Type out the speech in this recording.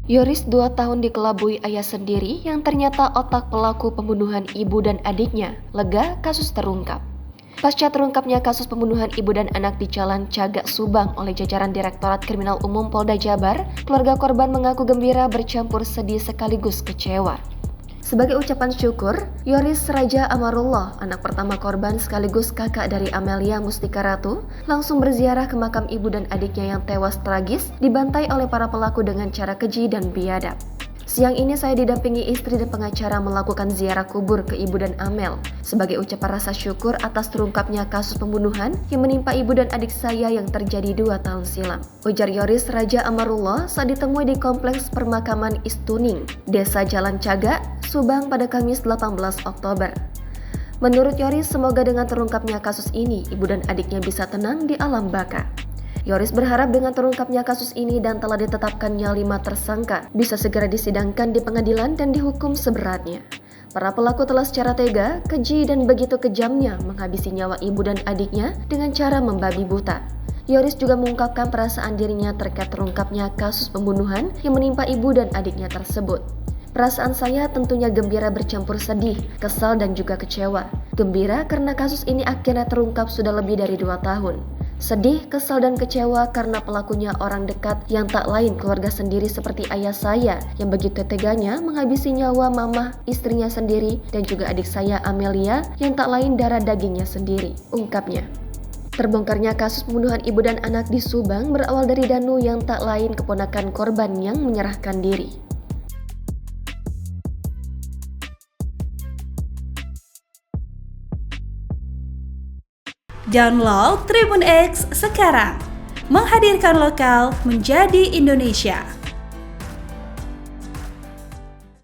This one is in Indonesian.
Yoris 2 tahun dikelabui ayah sendiri yang ternyata otak pelaku pembunuhan ibu dan adiknya. Lega, kasus terungkap. Pasca terungkapnya kasus pembunuhan ibu dan anak di Jalan Cagak, Subang oleh jajaran Direktorat Kriminal Umum Polda Jabar, keluarga korban mengaku gembira bercampur sedih sekaligus kecewa. Sebagai ucapan syukur, Yoris Raja Amarullah, anak pertama korban sekaligus kakak dari Amelia Mustika Ratu, langsung berziarah ke makam ibu dan adiknya yang tewas tragis dibantai oleh para pelaku dengan cara keji dan biadab. Siang ini saya didampingi istri dan pengacara melakukan ziarah kubur ke ibu dan Amel sebagai ucapan rasa syukur atas terungkapnya kasus pembunuhan yang menimpa ibu dan adik saya yang terjadi 2 tahun silam. Ujar Yoris Raja Amarullah saat ditemui di Kompleks Permakaman Istuning, Desa Jalan Cagak, Subang pada Kamis 18 Oktober. Menurut Yoris, semoga dengan terungkapnya kasus ini, ibu dan adiknya bisa tenang di alam baka. Yoris berharap dengan terungkapnya kasus ini dan telah ditetapkannya 5 tersangka bisa segera disidangkan di pengadilan dan dihukum seberatnya. Para pelaku telah secara tega, keji dan begitu kejamnya menghabisi nyawa ibu dan adiknya dengan cara membabi buta. Yoris juga mengungkapkan perasaan dirinya terkait terungkapnya kasus pembunuhan yang menimpa ibu dan adiknya tersebut. Perasaan saya tentunya gembira bercampur sedih, kesal dan juga kecewa. Gembira karena kasus ini akhirnya terungkap sudah lebih dari 2 tahun. Sedih, kesal dan kecewa karena pelakunya orang dekat yang tak lain keluarga sendiri seperti ayah saya yang begitu teganya menghabisi nyawa mama, istrinya sendiri dan juga adik saya Amelia yang tak lain darah dagingnya sendiri, ungkapnya. Terbongkarnya kasus pembunuhan ibu dan anak di Subang berawal dari Danu yang tak lain keponakan korban yang menyerahkan diri. Download Tribun X sekarang, menghadirkan lokal menjadi Indonesia.